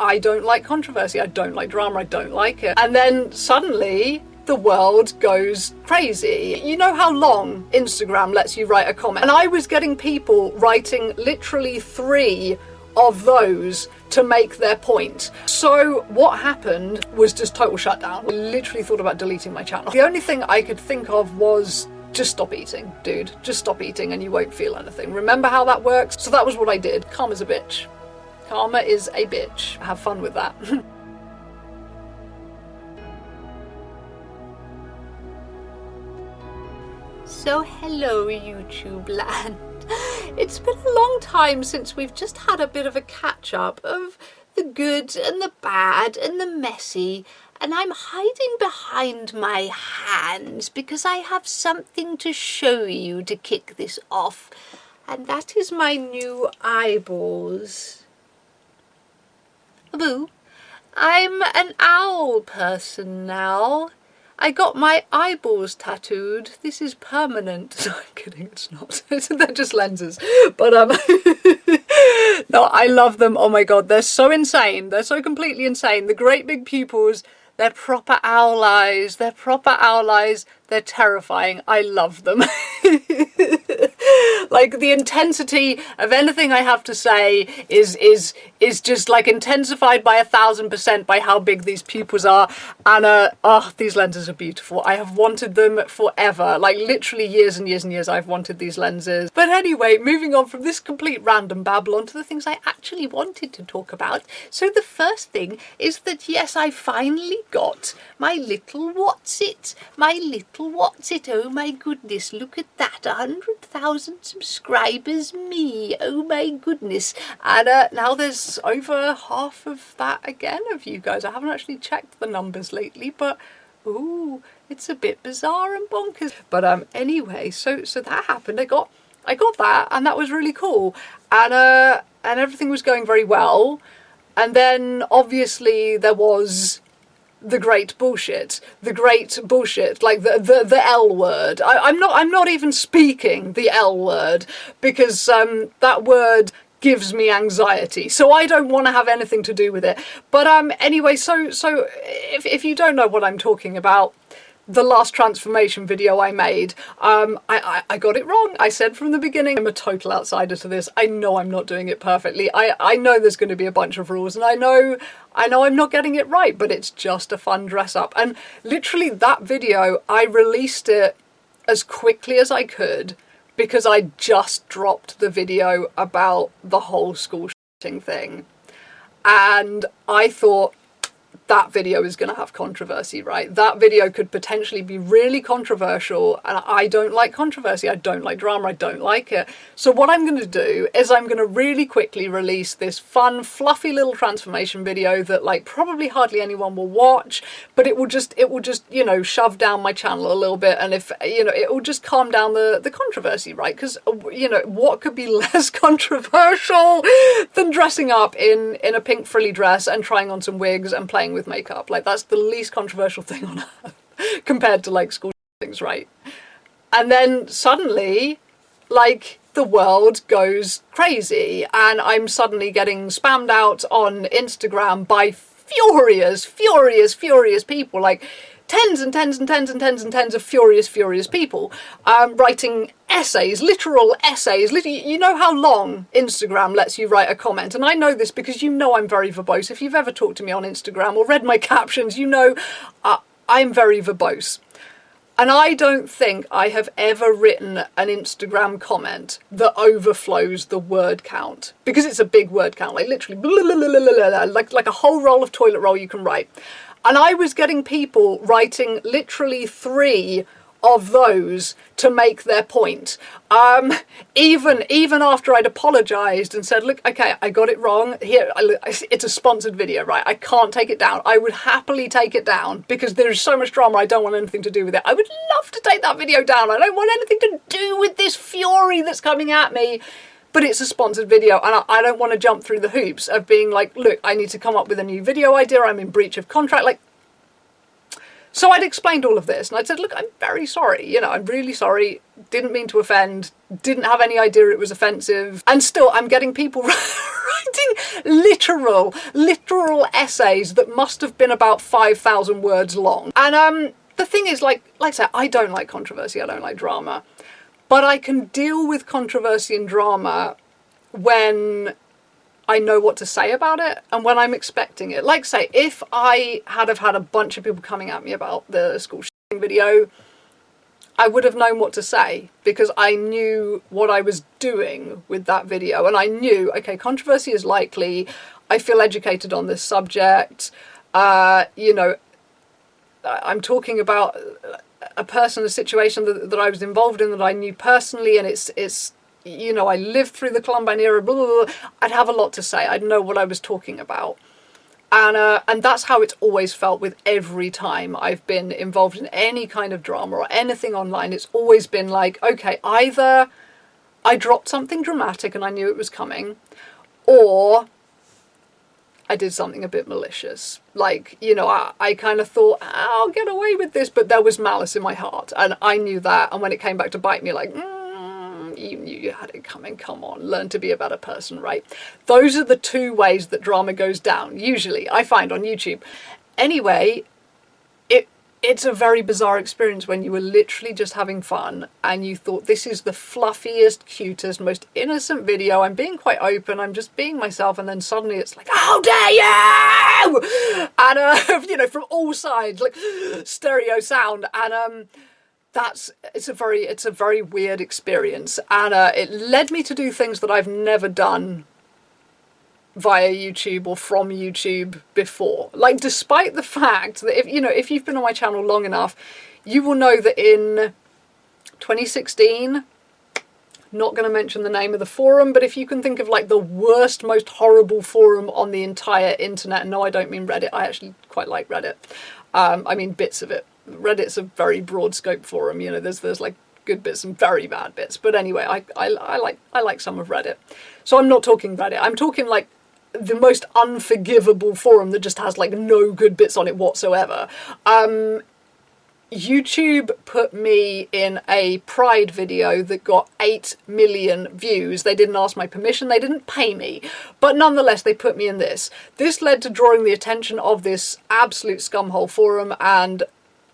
I don't like controversy, I don't like drama, I don't like it. And then suddenly the world goes crazy. You know how long Instagram lets you write a comment? And I was getting people writing literally 3 of those to make their point. So what happened was just total shutdown. I literally thought about deleting my channel. The only thing I could think of was just stop eating, dude. Just stop eating and you won't feel anything. Remember how that works? So that was what I did. Karma's a bitch. Karma is a bitch. Have fun with that. So hello YouTube land. It's been a long time since we've just had a bit of a catch up of the good and the bad and the messy, and I'm hiding behind my hands because I have something to show you to kick this off, and that is my new eyeballs. Boo, I'm an owl person now. I got my eyeballs tattooed. This is permanent. No, I'm kidding, it's not. They're just lenses. But no, I love them. Oh my god, they're so insane. They're so completely insane. The great big pupils, they're proper owl eyes. They're proper owl eyes. They're terrifying. I love them. Like the intensity of anything I have to say is just like intensified by 1000% by how big these pupils are. And oh, these lenses are beautiful. I have wanted them forever, like literally years and years and years I've wanted these lenses. But anyway, moving on from this complete random babble on to the things I actually wanted to talk about. So the first thing is that yes, I finally got my little what's-it. My little what's-it. Oh my goodness, look at that. 100,000 subscribers, me. Oh my goodness. And now there's over half of that again of you guys. I haven't actually checked the numbers lately, but ooh, it's a bit bizarre and bonkers. But anyway, so that happened. I got that, and that was really cool. And everything was going very well. And then obviously there was the great bullshit, like the L word. I'm not even speaking the L word because that word gives me anxiety, so I don't want to have anything to do with it. But anyway, so if you don't know what I'm talking about, the last transformation video I made, I got it wrong. I said from the beginning, I'm a total outsider to this. I know I'm not doing it perfectly. I know there's going to be a bunch of rules, and I know I'm not getting it right, but it's just a fun dress up. And literally that video, I released it as quickly as I could because I just dropped the video about the whole school shooting thing. And I thought, that video is going to have controversy, right? That video could potentially be really controversial, and I don't like controversy, I don't like drama, I don't like it. So what I'm going to do is I'm going to really quickly release this fun, fluffy little transformation video that like probably hardly anyone will watch, but it will just, you know, shove down my channel a little bit, and if, you know, it will just calm down the controversy, right? Because, you know, what could be less controversial than dressing up in a pink frilly dress and trying on some wigs and playing with makeup? Like, that's the least controversial thing on earth compared to like school things, right? And then suddenly, like, the world goes crazy, and I'm suddenly getting spammed out on Instagram by furious people, like tens and tens and tens and tens and tens of furious people writing essays, literal essays. You know how long Instagram lets you write a comment, and I know this because you know I'm very verbose. If you've ever talked to me on Instagram or read my captions, you know I'm very verbose. And I don't think I have ever written an Instagram comment that overflows the word count, because it's a big word count, like literally blah, blah, blah, blah, blah, like a whole roll of toilet roll you can write. And I was getting people writing literally 3 of those to make their point. Even after I'd apologised and said, look, okay, I got it wrong. Here, it's a sponsored video, right? I can't take it down. I would happily take it down because there's so much drama. I don't want anything to do with it. I would love to take that video down. I don't want anything to do with this fury that's coming at me. But it's a sponsored video, and I don't want to jump through the hoops of being like, look, I need to come up with a new video idea. I'm in breach of contract. Like, So I'd explained all of this and I'd said, look, I'm very sorry, you know, I'm really sorry, didn't mean to offend, didn't have any idea it was offensive. And still I'm getting people writing literal essays that must have been about 5,000 words long. And the thing is, like I said, I don't like controversy, I don't like drama, but I can deal with controversy and drama when I know what to say about it and when I'm expecting it. Like, say, if I had have had a bunch of people coming at me about the school shooting video, I would have known what to say because I knew what I was doing with that video. And I knew, okay, controversy is likely. I feel educated on this subject. You know, I'm talking about a person, a situation that I was involved in that I knew personally, and it's you know, I lived through the Columbine era, blah, blah, blah. I'd have a lot to say. I'd know what I was talking about. And that's how it's always felt with every time I've been involved in any kind of drama or anything online. It's always been like, okay, either I dropped something dramatic and I knew it was coming, or I did something a bit malicious. Like, you know, I kind of thought, I'll get away with this, but there was malice in my heart. And I knew that. And when it came back to bite me, like, you knew you had it coming, come on, learn to be a better person, right? Those are the two ways that drama goes down, usually, I find on YouTube. Anyway, it's a very bizarre experience when you were literally just having fun and you thought, this is the fluffiest, cutest, most innocent video, I'm being quite open, I'm just being myself, and then suddenly it's like, how dare you! And, you know, from all sides, like, stereo sound, and, it's a very weird experience, and it led me to do things that I've never done via YouTube or from YouTube before. Like, despite the fact that if you've been on my channel long enough, you will know that in 2016, not going to mention the name of the forum, but if you can think of like the worst, most horrible forum on the entire internet, no, I don't mean Reddit, I actually quite like Reddit. I mean bits of it. Reddit's a very broad scope forum, you know, there's like good bits and very bad bits, but anyway, I like some of Reddit. So I'm not talking Reddit, I'm talking like the most unforgivable forum that just has like no good bits on it whatsoever. YouTube put me in a Pride video that got 8 million views. They didn't ask my permission, they didn't pay me, but nonetheless they put me in this. This led to drawing the attention of this absolute scumhole forum, and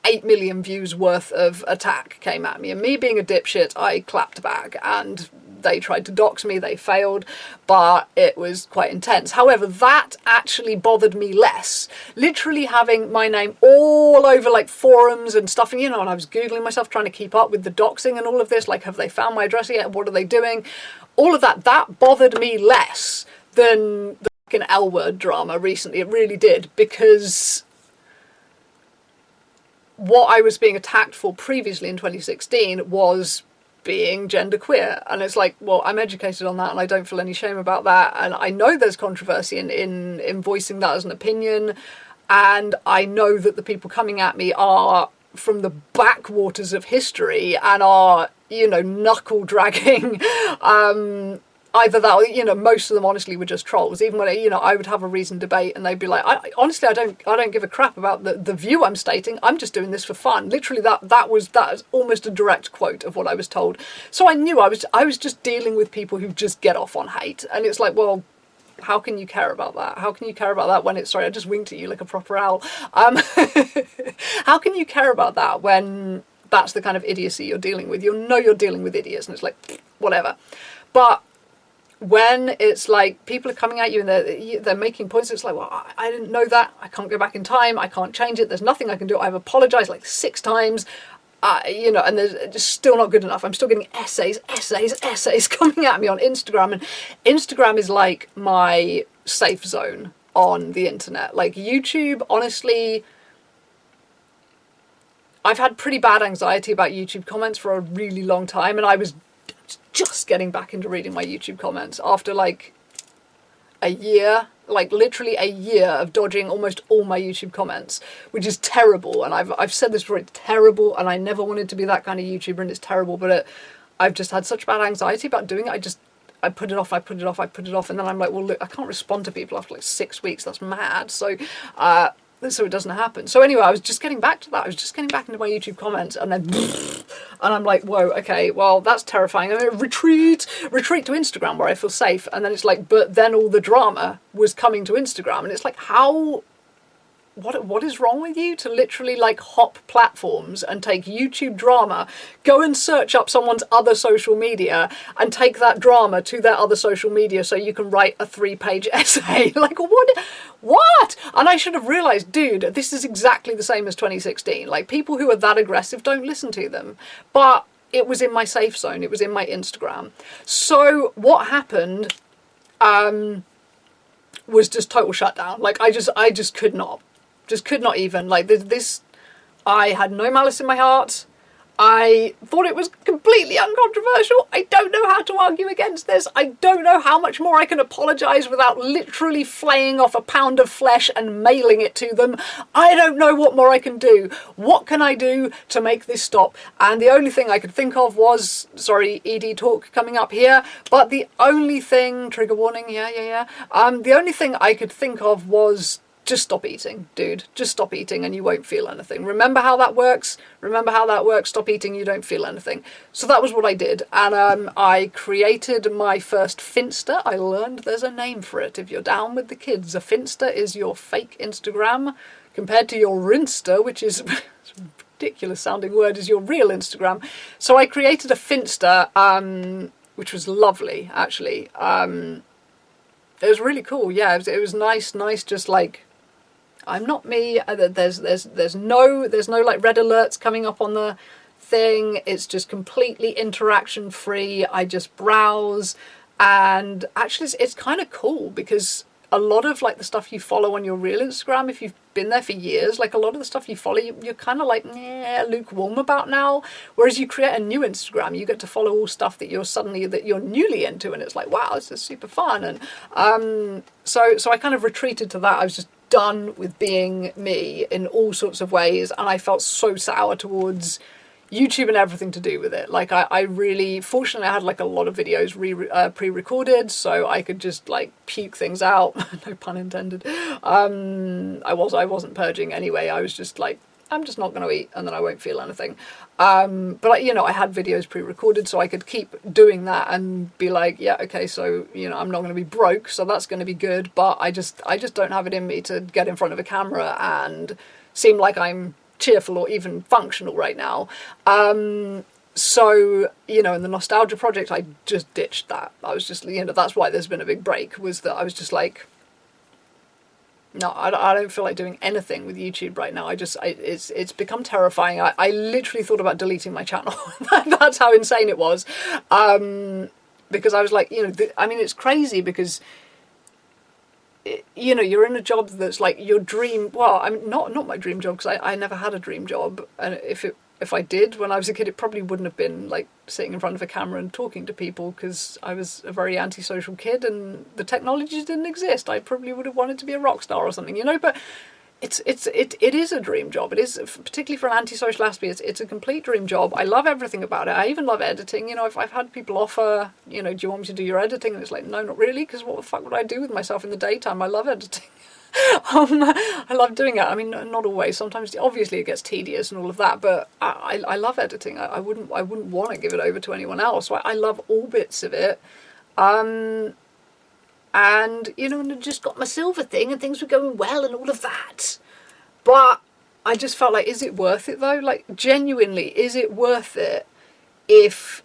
8 million views worth of attack came at me, and me being a dipshit, I clapped back, and they tried to dox me, they failed, but it was quite intense. However, that actually bothered me less. Literally having my name all over like forums and stuff, and you know, and I was Googling myself trying to keep up with the doxing and all of this, like, have they found my address yet? What are they doing? All of that bothered me less than the fucking L-word drama recently. It really did, because what I was being attacked for previously in 2016 was being genderqueer, and it's like, well, I'm educated on that and I don't feel any shame about that, and I know there's controversy in voicing that as an opinion, and I know that the people coming at me are from the backwaters of history and are, you know, knuckle dragging either that or, you know, most of them honestly were just trolls. Even when, you know, I would have a reasoned debate and they'd be like, honestly, I don't give a crap about the view I'm stating. I'm just doing this for fun. Literally, that was almost a direct quote of what I was told. So I knew I was just dealing with people who just get off on hate. And it's like, well, how can you care about that? How can you care about that when it's, sorry, I just winked at you like a proper owl. How can you care about that when that's the kind of idiocy you're dealing with? You know you're dealing with idiots, and it's like, whatever. But when it's like people are coming at you and they're making points, it's like, well, I didn't know that, I can't go back in time, I can't change it, there's nothing I can do, I've apologized like 6 times, you know, and there's just still not good enough. I'm still getting essays coming at me on Instagram, and Instagram is like my safe zone on the internet. Like YouTube, honestly, I've had pretty bad anxiety about YouTube comments for a really long time, and I was just getting back into reading my YouTube comments after like a year, like literally a year of dodging almost all my YouTube comments, which is terrible. And I've said this before, it's terrible, and I never wanted to be that kind of YouTuber, and it's terrible, but I've just had such bad anxiety about doing it. I put it off, and then I'm like, well, look, I can't respond to people after like 6 weeks, that's mad. So so it doesn't happen. So anyway, I was just getting back to that. I was just getting back into my YouTube comments, and then, and I'm like, whoa, okay, well, that's terrifying. I mean, retreat to Instagram where I feel safe. And then it's like, but then all the drama was coming to Instagram, and it's like, how, what is wrong with you to literally like hop platforms and take YouTube drama, go and search up someone's other social media and take that drama to their other social media so you can write a 3-page essay? Like, what? And I should have realized, dude, this is exactly the same as 2016. Like, people who are that aggressive, don't listen to them. But it was in my safe zone. It was in my Instagram. So what happened was just total shutdown. Like, I just could not. Just could not even, like, this, I had no malice in my heart. I thought it was completely uncontroversial. I don't know how to argue against this. I don't know how much more I can apologise without literally flaying off a pound of flesh and mailing it to them. I don't know what more I can do. What can I do to make this stop? And the only thing I could think of was, sorry, ED talk coming up here, but the only thing, trigger warning, the only thing I could think of was, just stop eating, dude. Just stop eating and you won't feel anything. Remember how that works? Remember how that works? Stop eating, you don't feel anything. So that was what I did. And I created my first Finsta. I learned there's a name for it. If you're down with the kids, a Finsta is your fake Instagram compared to your Rinsta, which is a ridiculous sounding word, is your real Instagram. So I created a Finsta, which was lovely, actually. It was really cool. Yeah, it was nice, just like, I'm not me. There's no like red alerts coming up on the thing. It's just completely interaction free. I just browse, and actually it's kind of cool because a lot of like the stuff you follow on your real Instagram, if you've been there for years, like a lot of the stuff you follow, you're kind of like lukewarm about now. Whereas you create a new Instagram, you get to follow all stuff that you're newly into, and it's like, wow, this is super fun. And so I kind of retreated to that. I was just done with being me in all sorts of ways, and I felt so sour towards YouTube and everything to do with it. Like I really, fortunately I had like a lot of videos pre-recorded, so I could just like puke things out, no pun intended. I wasn't purging anyway. I was just like, I'm just not going to eat and then I won't feel anything. But I had videos pre-recorded, so I could keep doing that and be like, yeah, okay, so, I'm not going to be broke, so that's going to be good. But I just don't have it in me to get in front of a camera and seem like I'm cheerful or even functional right now. So, in the nostalgia project, I just ditched that. I was just, that's why there's been a big break, was that I was just like, no, I don't feel like doing anything with YouTube right now. It's become terrifying. I literally thought about deleting my channel. That's how insane it was. Because I was like, it's crazy because, you're in a job that's like your dream. Well, I mean, not my dream job, because I never had a dream job. And if I did when I was a kid, it probably wouldn't have been like sitting in front of a camera and talking to people, because I was a very antisocial kid and the technology didn't exist. I probably would have wanted to be a rock star or something, but it is a dream job. It is, particularly for an antisocial lesbian, it's a complete dream job. I love everything about it. I even love editing. If I've had people offer, do you want me to do your editing? And it's like, no, not really, because what the fuck would I do with myself in the daytime? I love editing. I love doing it. I mean, not always. Sometimes, obviously, it gets tedious and all of that. But I love editing. I wouldn't want to give it over to anyone else. I love all bits of it. And and I just got my silver thing, and things were going well, and all of that. But I just felt like, is it worth it though? Like, genuinely, is it worth it if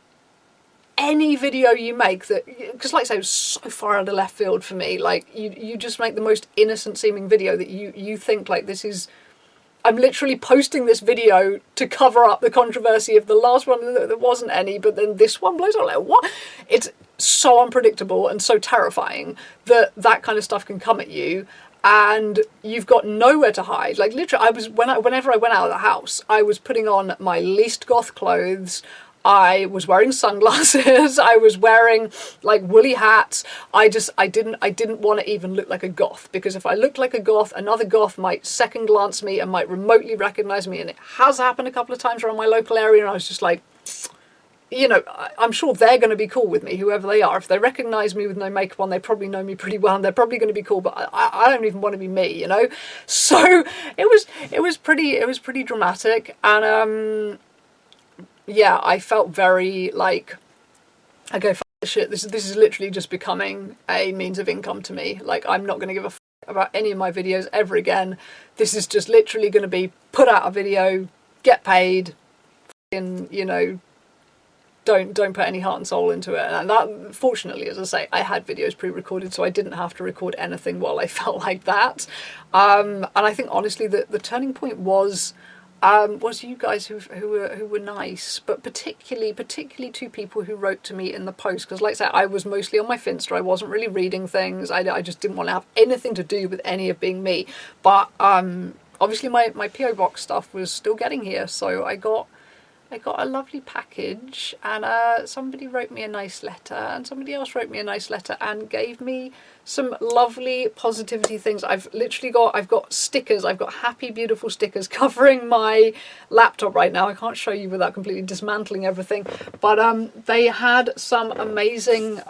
any video you make that, because like I say, it was so far out of left field for me, like you just make the most innocent seeming video that you think like, this is, I'm literally posting this video to cover up the controversy of the last one that there wasn't any, but then this one blows up. Like, what? It's so unpredictable and so terrifying that kind of stuff can come at you, and you've got nowhere to hide. Like, literally, whenever I went out of the house, I was putting on my least goth clothes. I was wearing sunglasses. I was wearing like woolly hats. I didn't want to even look like a goth, because if I looked like a goth, another goth might second glance me and might remotely recognize me. And it has happened a couple of times around my local area. And I was just like, you know, I'm sure they're going to be cool with me, whoever they are. If they recognise me with no makeup on, they probably know me pretty well, and they're probably going to be cool. But I don't even want to be me, you know. So it was pretty dramatic, and yeah, I felt very like, okay, f shit. This is literally just becoming a means of income to me. Like, I'm not going to give a f about any of my videos ever again. This is just literally going to be put out a video, get paid, and you know. Don't put any heart and soul into it. And that, fortunately, as I say, I had videos pre-recorded, so I didn't have to record anything while I felt like that. And I think honestly the turning point was you guys who were nice, but particularly two people who wrote to me in the post, because like I said, I was mostly on my Finsta. I wasn't really reading things. I just didn't want to have anything to do with any of being me. But obviously my PO box stuff was still getting here, so I got a lovely package, and somebody wrote me a nice letter, and somebody else wrote me a nice letter and gave me some lovely positivity things. I've got stickers. I've got happy, beautiful stickers covering my laptop right now. I can't show you without completely dismantling everything, but they had some amazing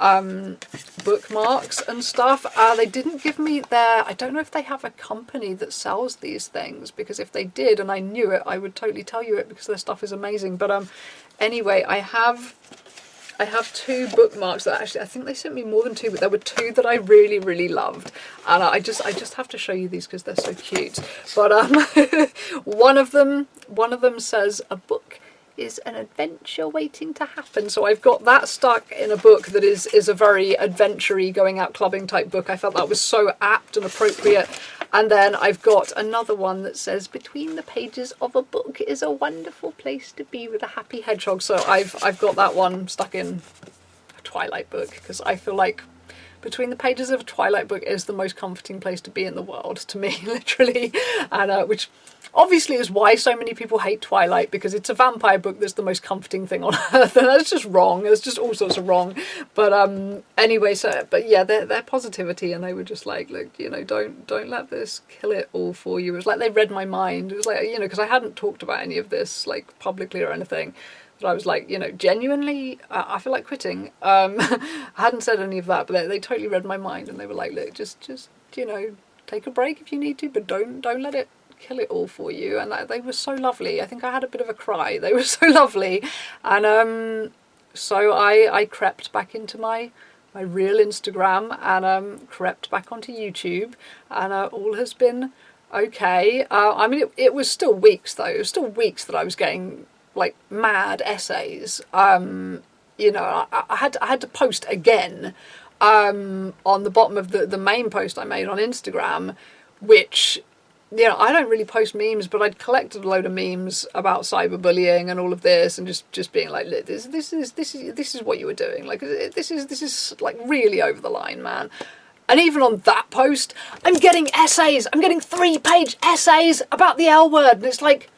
bookmarks and stuff. They didn't give me I don't know if they have a company that sells these things, because if they did and I knew it, I would totally tell you it, because their stuff is amazing. But anyway, I have 2 bookmarks that actually, I think they sent me more than 2, but there were 2 that I really, really loved, and I just have to show you these because they're so cute. But one of them says, "A book is an adventure waiting to happen." So I've got that stuck in a book that is a very adventure-y, going out clubbing type book. I felt that was so apt and appropriate. And then I've got another one that says, "Between the pages of a book is a wonderful place to be with a happy hedgehog." So I've got that one stuck in a Twilight book, because I feel like between the pages of a Twilight book is the most comforting place to be in the world to me, literally. And which obviously is why so many people hate Twilight, because it's a vampire book that's the most comforting thing on earth, and that's just wrong. It's just all sorts of wrong. But anyway, but yeah, their positivity, and they were just like, "Look, you know, don't let this kill it all for you." It was like they read my mind. It was like, you know, because I hadn't talked about any of this like publicly or anything. But I was like, you know, genuinely, I feel like quitting. I hadn't said any of that, but they totally read my mind, and they were like, "Look, just you know, take a break if you need to, but don't let it kill it all for you." And they were so lovely. I think I had a bit of a cry. They were so lovely. And so I crept back into my real Instagram, and crept back onto YouTube, and all has been okay. I mean, it was still weeks though. It was still weeks that I was getting like mad essays. You know, I had to post again on the bottom of the main post I made on Instagram, which, you know, I don't really post memes, but I'd collected a load of memes about cyberbullying and all of this, and just being like, "Look, this is what you were doing. Like, this is like really over the line, man." And even on that post, I'm getting essays. I'm getting 3-page essays about the L word, and it's like,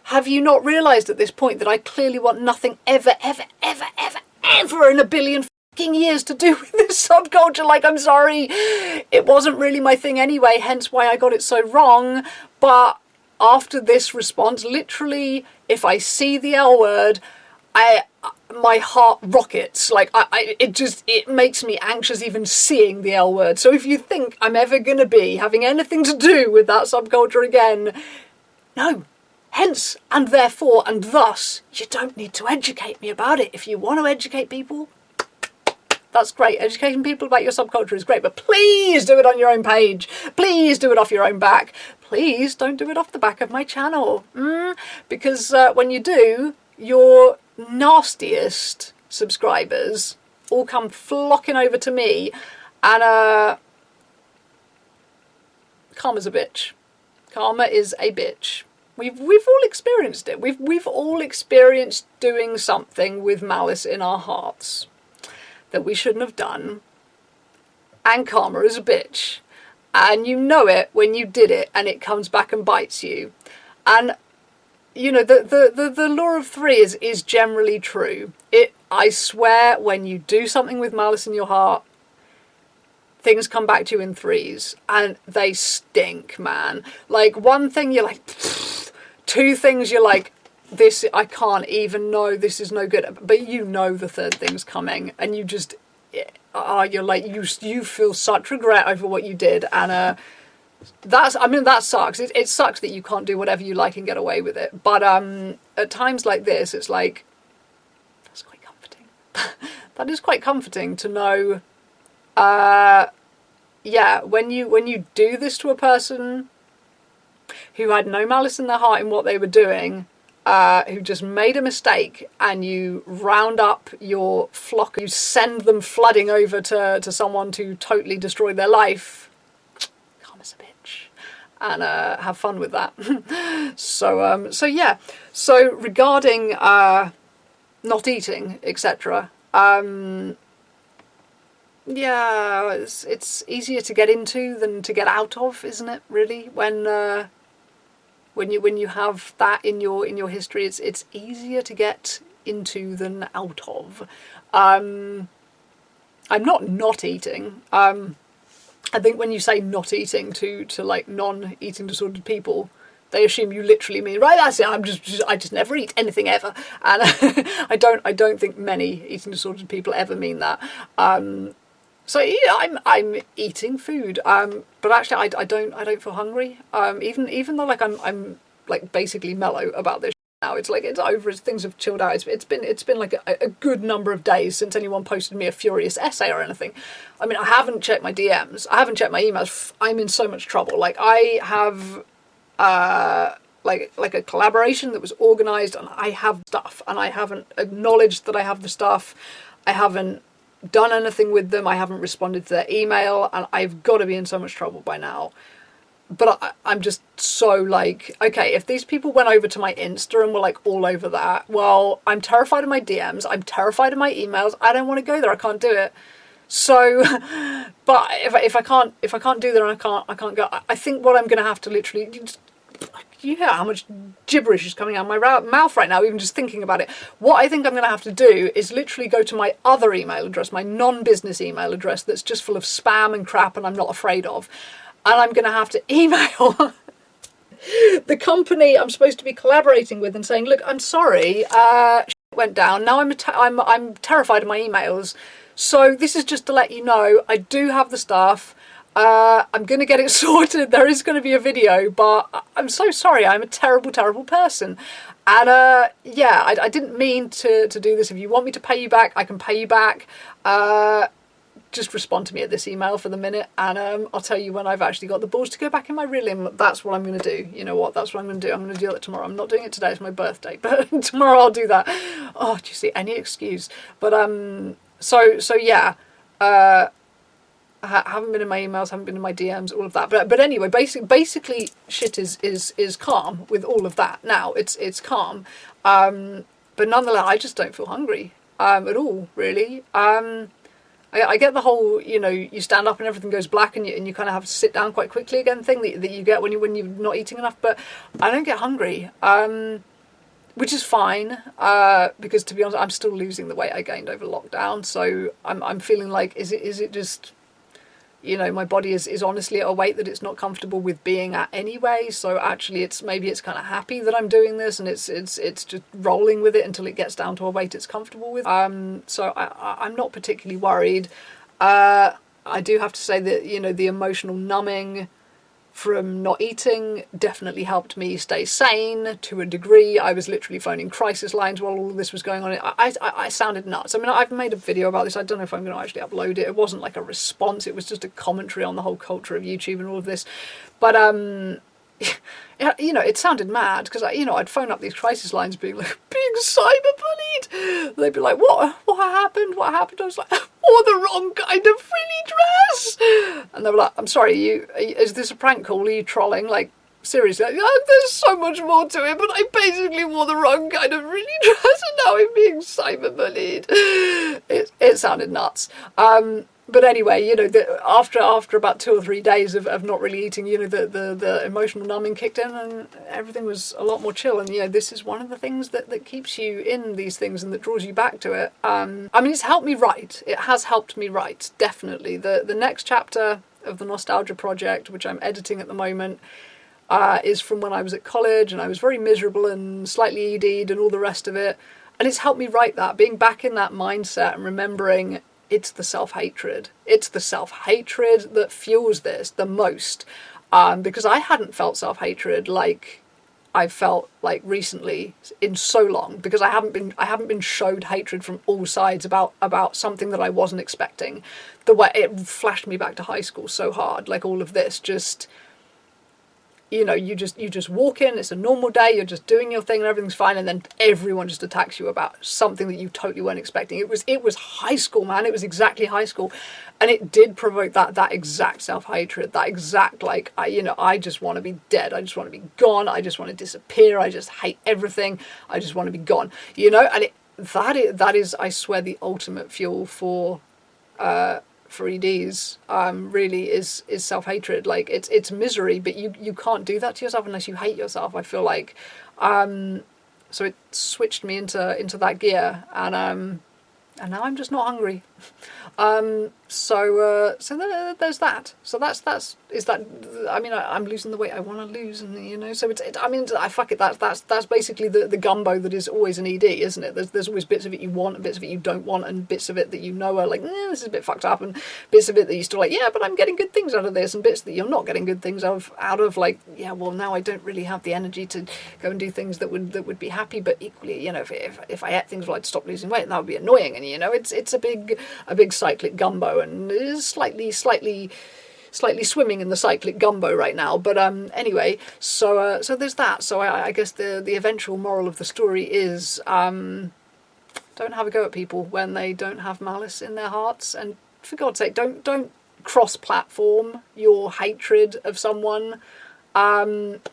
have you not realised at this point that I clearly want nothing ever in a billion fucking years to do with this subculture? Like, I'm sorry, it wasn't really my thing anyway, hence why I got it so wrong. But after this response, literally, if I see the L word, my heart rockets. Like, it makes me anxious even seeing the L word. So if you think I'm ever gonna be having anything to do with that subculture again, no. Hence, and therefore, and thus, you don't need to educate me about it. If you want to educate people, that's great. Educating people about your subculture is great, but please do it on your own page. Please do it off your own back. Please don't do it off the back of my channel. Because when you do, your nastiest subscribers all come flocking over to me, and karma's a bitch. Karma is a bitch. We've all experienced it. We've all experienced doing something with malice in our hearts that we shouldn't have done. And karma is a bitch. And you know it when you did it, and it comes back and bites you. And you know, the law of 3 is generally true. I swear, when you do something with malice in your heart, things come back to you in 3s, and they stink, man. Like, one thing you're like, 2 things you're like, this, I can't even, no, this is no good. But you know the third thing's coming, and you just, you're like, you feel such regret over what you did, and that sucks. It sucks that you can't do whatever you like and get away with it. But at times like this, it's like, that's quite comforting. That is quite comforting to know, yeah, when you do this to a person who had no malice in their heart in what they were doing, who just made a mistake, and you round up your flock, you send them flooding over to someone to totally destroy their life, calm as a bitch, and have fun with that. So yeah. So regarding not eating, etc. Yeah, it's easier to get into than to get out of, isn't it? Really, when you have that in your history, it's easier to get into than out of. I'm not eating. I think when you say not eating to like non-eating disordered people, they assume you literally mean, right, that's it, I just never eat anything ever. And I don't think many eating disordered people ever mean that. So yeah, I'm eating food, but actually I don't feel hungry. Even though like I'm like basically mellow about this now. It's like it's over. Things have chilled out. It's been like a good number of days since anyone posted me a furious essay or anything. I mean, I haven't checked my DMs. I haven't checked my emails. I'm in so much trouble. Like I have like a collaboration that was organised, and I have stuff, and I haven't acknowledged that I have the stuff. I haven't done anything with them. I haven't responded to their email, and I've got to be in so much trouble by now. But I'm just so like, okay, if these people went over to my Insta and were like all over that, well, I'm terrified of my DMs, I'm terrified of my emails, I don't want to go there, I can't do it. So, but if I can't do that, and I can't go, I think what I'm going to have to literally, you hear how much gibberish is coming out of my mouth right now, even just thinking about it. What I think I'm going to have to do is literally go to my other email address, my non-business email address that's just full of spam and crap and I'm not afraid of. And I'm going to have to email the company I'm supposed to be collaborating with and saying, look, I'm sorry, shit went down. Now I'm terrified of my emails. So this is just to let you know, I do have the stuff. I'm going to get it sorted. There is going to be a video, but I'm so sorry. I'm a terrible, terrible person. And yeah, I didn't mean to do this. If you want me to pay you back, I can pay you back. Just respond to me at this email for the minute, and I'll tell you when I've actually got the balls to go back in my real. That's what I'm going to do. You know what? That's what I'm going to do. I'm going to do that tomorrow. I'm not doing it today. It's my birthday, but tomorrow I'll do that. Oh, do you see? Any excuse. But so yeah. I haven't been in my emails, haven't been in my DMs, all of that. But anyway, basically shit is calm with all of that. Now it's calm, but nonetheless, I just don't feel hungry at all, really. I get the whole, you know, you stand up and everything goes black, and you kind of have to sit down quite quickly again thing that you get when you're not eating enough. But I don't get hungry, which is fine, because to be honest, I'm still losing the weight I gained over lockdown. So I'm feeling like is it just, you know, my body is honestly at a weight that it's not comfortable with being at anyway. So actually maybe it's kind of happy that I'm doing this, and it's just rolling with it until it gets down to a weight it's comfortable with. So I'm not particularly worried. I do have to say that, you know, the emotional numbing from not eating definitely helped me stay sane to a degree. I was literally phoning crisis lines while all of this was going on. I sounded nuts. I mean, I've made a video about this. I don't know if I'm going to actually upload it. It wasn't like a response. It was just a commentary on the whole culture of YouTube and all of this. But, you know, it sounded mad because, you know, I'd phone up these crisis lines being like, being cyberbullied. They'd be like, what happened? What happened? I was like, wore the wrong kind of frilly dress. And they were like, I'm sorry, is this a prank call? Are you trolling? Like, seriously, there's so much more to it, but I basically wore the wrong kind of frilly dress and now I'm being cyberbullied. It sounded nuts. But anyway, you know, after about 2 or 3 days of not really eating, you know, the emotional numbing kicked in and everything was a lot more chill. And, you know, this is one of the things that keeps you in these things and that draws you back to it. I mean, it's helped me write. It has helped me write, definitely. The next chapter of the Nostalgia Project, which I'm editing at the moment, is from when I was at college and I was very miserable and slightly ED'd and all the rest of it. And it's helped me write that, being back in that mindset and remembering it's the self-hatred. It's the self-hatred that fuels this the most. Because I hadn't felt self-hatred like I've felt like recently in so long, because I haven't been showed hatred from all sides about something that I wasn't expecting. The way it flashed me back to high school so hard, like all of this just, you know, you just walk in, it's a normal day, you're just doing your thing and everything's fine, and then everyone just attacks you about something that you totally weren't expecting. It was high school, man. It was exactly high school. And it did provoke that exact self-hatred, that exact, like, I just want to be dead. I just want to be gone. I just want to disappear. I just hate everything. I just want to be gone, you know? And that is, I swear, the ultimate fuel for EDs, really is self-hatred. Like, it's misery, but you can't do that to yourself unless you hate yourself, I feel like. So it switched me into that gear, and now I'm just not hungry. So there's that. So I mean, I'm losing the weight I want to lose, and you know, so fuck it. That's basically the gumbo that is always an ED, isn't it? There's always bits of it you want, and bits of it you don't want, and bits of it that you know are like, this is a bit fucked up, and bits of it that you're still like, yeah, but I'm getting good things out of this, and bits that you're not getting good things out of like, yeah, well, now I don't really have the energy to go and do things that would be happy, but equally, you know, if I ate things where I'd stop losing weight, that would be annoying, and you know, it's a big cyclic gumbo, and it is slightly swimming in the cyclic gumbo right now. But anyway, so there's that. So I guess the eventual moral of the story is, don't have a go at people when they don't have malice in their hearts, and for God's sake, don't cross-platform your hatred of someone,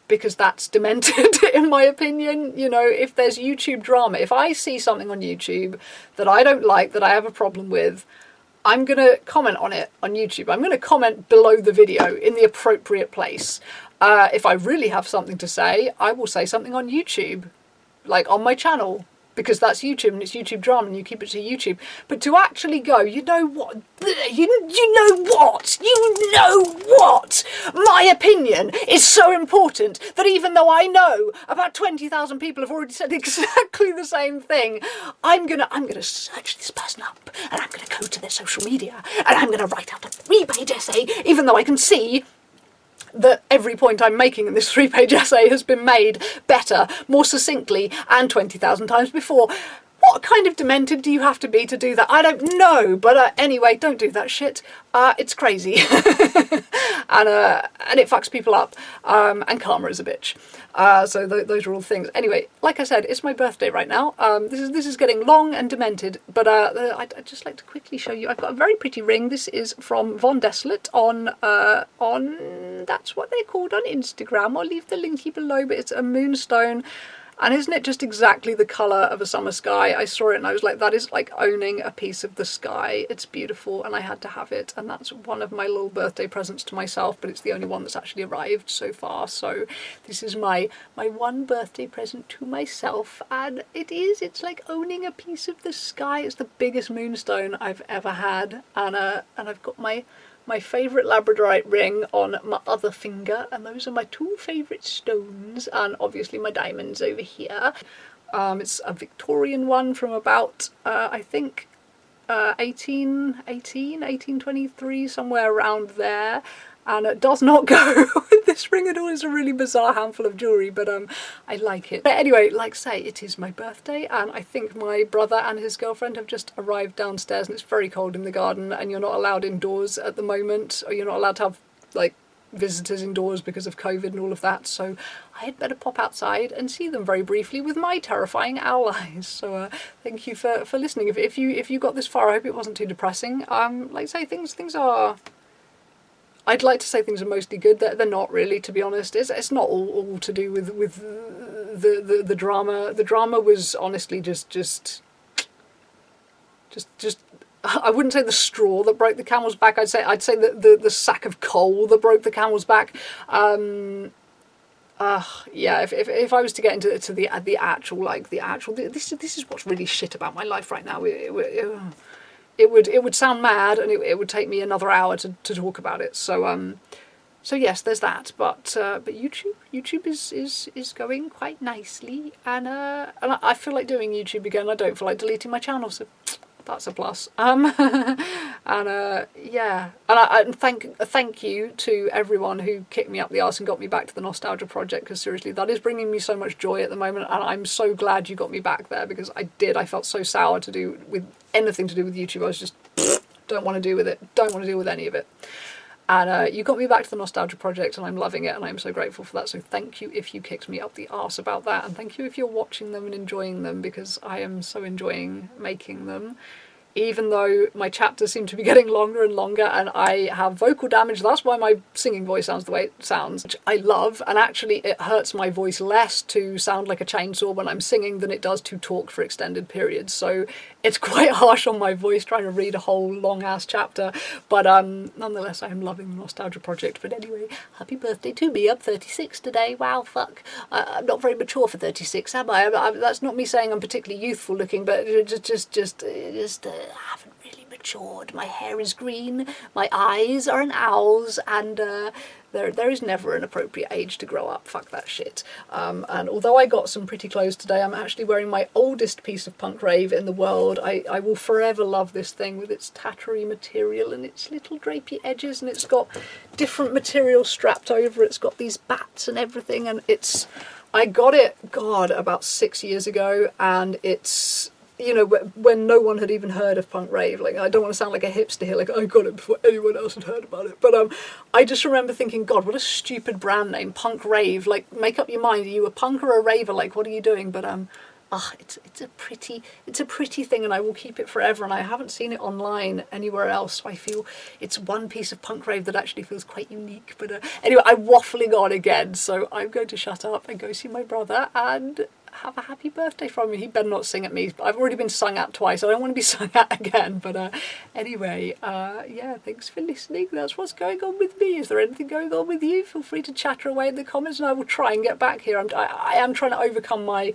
because that's demented in my opinion. You know, if there's YouTube drama, if I see something on YouTube that I don't like, that I have a problem with, I'm going to comment on it on YouTube. I'm going to comment below the video in the appropriate place. If I really have something to say, I will say something on YouTube, like on my channel, because that's YouTube and it's YouTube drama and you keep it to YouTube. But to actually go, you know what, my opinion is so important that even though I know about 20,000 people have already said exactly the same thing, I'm gonna search this person up, and I'm gonna go to their social media, and I'm gonna write out a 3-page essay, even though I can see that every point I'm making in this 3-page essay has been made better, more succinctly, and 20,000 times before. What kind of demented do you have to be to do that? I don't know, but anyway, don't do that shit. It's crazy. and it fucks people up, and karma is a bitch. So those are all things. Anyway, like I said, it's my birthday right now. This is getting long and demented, but I'd just like to quickly show you. I've got a very pretty ring. This is from Von Desolate on that's what they're called on Instagram. I'll leave the linky below, but it's a moonstone. And isn't it just exactly the colour of a summer sky? I saw it and I was like, that is like owning a piece of the sky. It's beautiful, and I had to have it. And that's one of my little birthday presents to myself, but it's the only one that's actually arrived so far. So this is my one birthday present to myself, and it's like owning a piece of the sky. It's the biggest moonstone I've ever had, and I've got my favourite labradorite ring on my other finger, and those are my 2 favourite stones, and obviously my diamonds over here. It's a Victorian one from about, I think, 1823, somewhere around there, and it does not go with this ring at all. It's a really bizarre handful of jewellery, but I like it. But anyway, like I say, it is my birthday, and I think my brother and his girlfriend have just arrived downstairs, and it's very cold in the garden, and you're not allowed indoors at the moment, or you're not allowed to have like visitors indoors because of COVID and all of that, so I had better pop outside and see them very briefly with my terrifying owl eyes. So thank you for listening. If you got this far, I hope it wasn't too depressing. Like I say, things are, I'd like to say things are mostly good. They're not really, to be honest. It's not all to do with the drama. The drama was honestly just I wouldn't say the straw that broke the camel's back. I'd say the sack of coal that broke the camel's back. Yeah. If I was to get into the actual this is what's really shit about my life right now. It would sound mad, and it would take me another hour to talk about it. So So yes, there's that, but YouTube is going quite nicely, and I feel like doing YouTube again. I don't feel like deleting my channel, so that's a plus. Yeah, and thank you to everyone who kicked me up the arse and got me back to the Nostalgia Project, because seriously, that is bringing me so much joy at the moment, and I'm so glad you got me back there, because I felt so sour to do with anything to do with YouTube. I was just don't want to do with it, don't want to deal with any of it. And you got me back to the Nostalgia Project, and I'm loving it, and I'm so grateful for that. So thank you if you kicked me up the arse about that, and thank you if you're watching them and enjoying them, because I am so enjoying making them. Even though my chapters seem to be getting longer and longer, and I have vocal damage, that's why my singing voice sounds the way it sounds, which I love, and actually it hurts my voice less to sound like a chainsaw when I'm singing than it does to talk for extended periods, so it's quite harsh on my voice trying to read a whole long-ass chapter, but nonetheless I am loving the Nostalgia Project. But anyway, happy birthday to me. I'm 36 today, wow, fuck. I'm not very mature for 36, am I? That's not me saying I'm particularly youthful looking, but just I haven't really matured. My hair is green, my eyes are an owl's, and there is never an appropriate age to grow up. Fuck that shit. And although I got some pretty clothes today, I'm actually wearing my oldest piece of punk rave in the world. I will forever love this thing with its tattery material and its little drapey edges, and it's got different materials strapped over. It's got these bats and everything, and I got it, God, about 6 years ago, and it's, you know, when no one had even heard of punk rave. Like, I don't want to sound like a hipster here, like I got it before anyone else had heard about it, but I just remember thinking, God, what a stupid brand name, punk rave. Like, make up your mind, are you a punk or a raver? Like, what are you doing? But it's a pretty thing, and I will keep it forever, and I haven't seen it online anywhere else, so I feel it's one piece of punk rave that actually feels quite unique. But anyway, I'm waffling on again, so I'm going to shut up and go see my brother and have a happy birthday from me. He better not sing at me. I've already been sung at twice. I don't want to be sung at again. But anyway, yeah, thanks for listening. That's what's going on with me. Is there anything going on with you? Feel free to chatter away in the comments, and I will try and get back here. I am trying to overcome my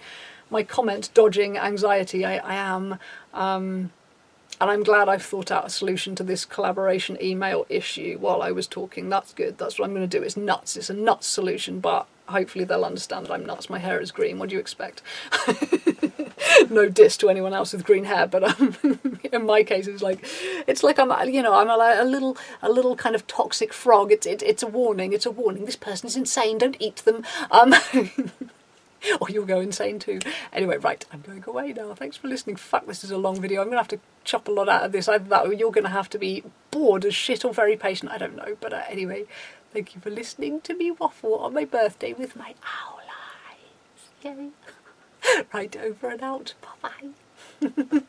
comment dodging anxiety. I am. And I'm glad I've thought out a solution to this collaboration email issue while I was talking. That's good. That's what I'm going to do. It's nuts. It's a nuts solution, but hopefully they'll understand that I'm nuts. My hair is green. What do you expect? No diss to anyone else with green hair, but in my case, it's like I'm, you know, I'm a little kind of toxic frog. It's a warning. It's a warning. This person is insane. Don't eat them. Or you'll go insane too. Anyway, right, I'm going away now. Thanks for listening. Fuck, this is a long video. I'm going to have to chop a lot out of this. Either that or you're going to have to be bored as shit or very patient. I don't know. But anyway, thank you for listening to me waffle on my birthday with my owl eyes. Yay. Right, over and out. Bye-bye.